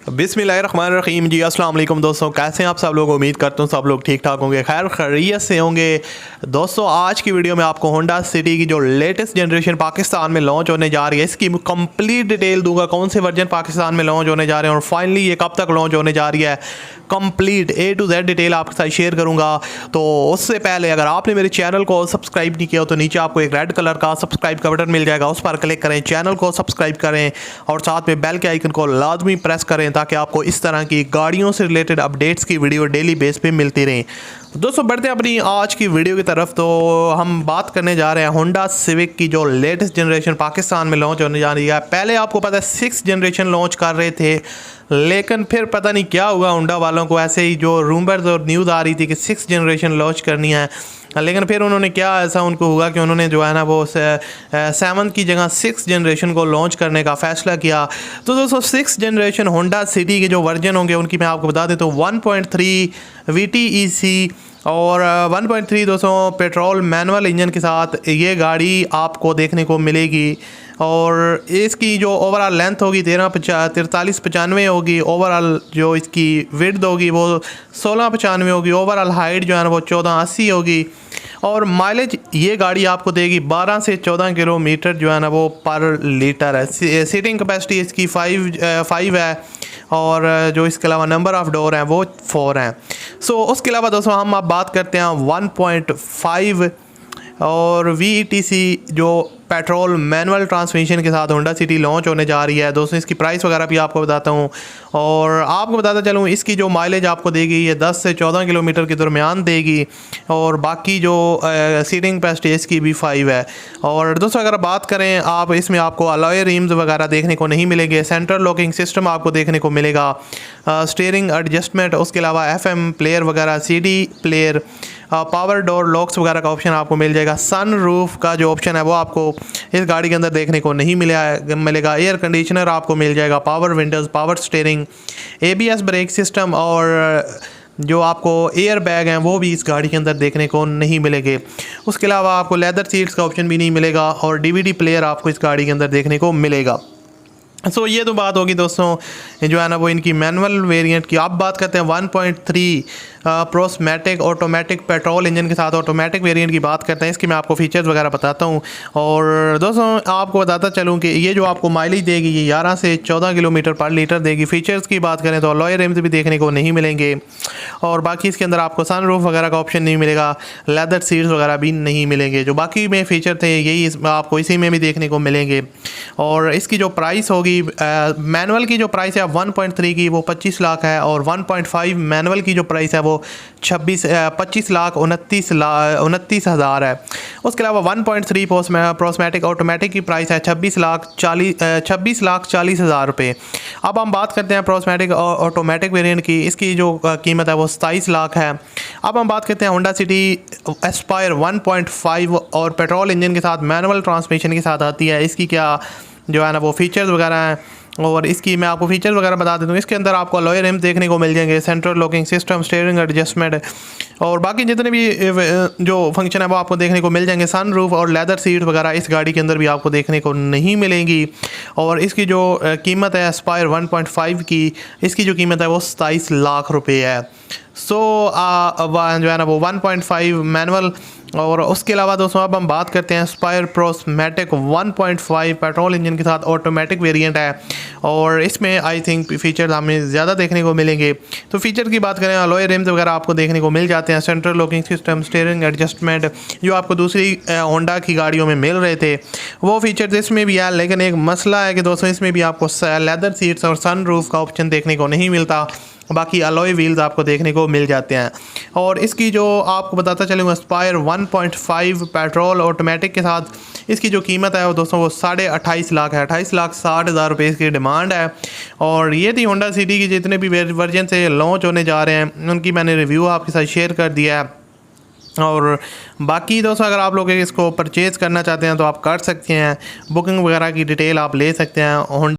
बिस्मिल्लाहिर्रहमानिर्रहीम जी, अस्सलाम वालेकुम दोस्तों। कैसे हैं आप सब लोग? उम्मीद करता हूँ सब लोग ठीक ठाक होंगे, खैर खैरियत से होंगे। दोस्तों आज की वीडियो में आपको होंडा सिटी की जो लेटेस्ट जनरेशन पाकिस्तान में लॉन्च होने जा रही है इसकी कंप्लीट डिटेल दूंगा। कौन से वर्जन पाकिस्तान में लॉन्च होने जा रहे हैं और फाइनली ये कब तक लॉन्च होने जा रही है, complete A to Z detail आपके साथ शेयर करूंगा। तो उससे पहले अगर आपने मेरे चैनल को सब्सक्राइब नहीं किया हो तो नीचे आपको एक रेड कलर का सब्सक्राइब का बटन मिल जाएगा, उस पर क्लिक करें, चैनल को सब्सक्राइब करें और साथ में बेल के आइकन को लाजमी प्रेस करें ताकि आपको इस तरह की गाड़ियों से रिलेटेड अपडेट्स की वीडियो डेली बेस पे मिलती रहें। दोस्तों बढ़ते हैं अपनी आज की वीडियो की तरफ। तो हम बात करने जा रहे हैं होंडा सिविक की जो लेटेस्ट जनरेशन पाकिस्तान में लॉन्च होने जा रही है। पहले आपको पता है 6th जनरेशन लॉन्च कर रहे थे, लेकिन फिर पता नहीं क्या हुआ होंडा वालों को, ऐसे ही जो रूमर्स और न्यूज़ आ रही थी कि 6th जनरेशन लॉन्च करनी है, लेकिन फिर उन्होंने क्या ऐसा उनको हुआ कि उन्होंने जो है ना वो 7th की जगह 6th जनरेशन को लॉन्च करने का फ़ैसला किया। तो दोस्तों 6th जनरेशन होंडा सिटी के जो वर्जन होंगे उनकी मैं आपको बता दें तो 1.3 VTEC और 1.3 दोस्तों पेट्रोल मैनुअल इंजन के साथ ये गाड़ी आपको देखने को मिलेगी। और इसकी जो ओवरऑल लेंथ होगी 4395 होगी, ओवरऑल जो इसकी विड्थ होगी वो 1695 होगी, ओवरऑल हाइट जो है ना वो 1480 होगी और माइलेज ये गाड़ी आपको देगी 12 से 14 किलोमीटर जो है ना वो पर लीटर है। सीटिंग कैपेसिटी इसकी 5 है और जो इसके अलावा नंबर ऑफ़ डोर हैं वो 4 हैं। सो उसके अलावा दोस्तों हम अब बात करते हैं 1.5 और VTEC जो पेट्रोल मैनुअल ट्रांसमिशन के साथ होंडा सिटी लॉन्च होने जा रही है। दोस्तों इसकी प्राइस वगैरह भी आपको बताता हूँ और आपको बताता चलूँ इसकी जो माइलेज आपको देगी ये 10 से 14 किलोमीटर के दरमियान देगी और बाकी जो सीटिंग कैपेसिटी इसकी भी 5 है। और दोस्तों अगर बात करें आप इसमें आपको अलॉय रिम्स वगैरह देखने को नहीं मिलेंगे, सेंट्रल लॉकिंग सिस्टम आपको देखने को मिलेगा, स्टीयरिंग एडजस्टमेंट, उसके अलावा FM प्लेयर वगैरह, CD player, power door locks वगैरह का ऑप्शन आपको मिल जाएगा। सन रूफ का जो ऑप्शन है वो आपको इस गाड़ी के अंदर देखने को नहीं मिलेगा। एयर कंडीशनर आपको मिल जाएगा, power Windows, power steering, ABS brake system और जो आपको एयर बैग हैं वो भी इस गाड़ी के अंदर देखने को नहीं मिलेंगे। उसके अलावा आपको लेदर सीट्स का ऑप्शन भी नहीं मिलेगा और DVD प्लेयर आपको इस गाड़ी के अंदर देखने को मिलेगा। सो ये तो बात होगी दोस्तों जो है ना वो इनकी मैनुअल वेरिएंट की। आप बात करते हैं 1.3 प्रोस्मैटिक ऑटोमेटिक पेट्रोल इंजन के साथ ऑटोमेटिक वेरिएंट की बात करते हैं। इसकी मैं आपको फीचर्स वगैरह बताता हूँ और दोस्तों आपको बताता चलूँ कि ये जो आपको माइलेज देगी ये 11 से 14 किलोमीटर पर लीटर देगी। फीचर्स की बात करें तो अलॉय रिम्स भी देखने को नहीं मिलेंगे और बाकी इसके अंदर आपको सन रूफ वगैरह का ऑप्शन नहीं मिलेगा, लेदर सीट्स वगैरह भी नहीं मिलेंगे। जो बाकी में फ़ीचर थे यही आपको इसी में भी देखने को मिलेंगे। और इसकी जो प्राइस होगी मैनुअल की जो प्राइस है 1.3 की वो 25 लाख है और 1.5 मैनुअल की जो प्राइस है वो 25,29 हज़ार है। उसके अलावा 1.3 प्रोस्मैटिक ऑटोमेटिक की प्राइस है 26,40 हज़ार रुपये। अब हम बात करते हैं प्रोस्मैटिक ऑटोमेटिक वेरिएंट की, इसकी जो कीमत है वो 27 लाख है। अब हम बात करते हैं होंडा सिटी एस्पायर 1.5 और पेट्रोल इंजन के साथ मैनुअल ट्रांसमिशन के साथ आती है। इसकी क्या जो है ना वो फीचर्स वगैरह हैं और इसकी मैं आपको फीचर्स वगैरह बता देता हूँ। इसके अंदर आपको अलॉय रिम्स देखने को मिल जाएंगे, central locking system, steering adjustment और बाकी जितने भी जो फंक्शन है वो आपको देखने को मिल जाएंगे। सन रूफ और लेदर सीट वगैरह इस गाड़ी के अंदर भी आपको देखने को नहीं मिलेंगी। और इसकी जो कीमत है एस्पायर 1.5 की, इसकी जो कीमत है वो 27 लाख रुपये है। सो जो है ना वो 1.5 मैनुअल। और उसके अलावा दोस्तों अब हम बात करते हैं एस्पायर प्रोस्मैटिक 1.5 पेट्रोल इंजन के साथ ऑटोमेटिक वेरिएंट है और इसमें आई थिंक फीचर्स हमें ज़्यादा देखने को मिलेंगे। तो फीचर की बात करें अलॉय रिम्स वगैरह आपको देखने को मिल जाते हैं, central locking system, steering adjustment जो आपको दूसरी होंडा की गाड़ियों में मिल रहे थे वो फीचर्स इसमें भी है। लेकिन एक मसला है कि दोस्तों इसमें भी आपको लेदर सीट्स और सन रूफ का ऑप्शन देखने को नहीं मिलता, बाकी अलॉय व्हील्स आपको देखने को मिल जाते हैं। और इसकी जो आपको बताता चलूँगा एस्पायर 1.5 पेट्रोल ऑटोमेटिक के साथ इसकी जो कीमत है वो दोस्तों वो 28.5 लाख है, 28,60,000 रुपये इसकी डिमांड है। और ये थी होंडा सिटी की जितने भी वर्जन से लॉन्च होने जा रहे हैं उनकी मैंने रिव्यू आपके साथ शेयर कर दिया है। और बाकी दोस्तों अगर आप लोग इसको परचेज़ करना चाहते हैं तो आप कर सकते हैं, बुकिंग वगैरह की डिटेल आप ले सकते हैं।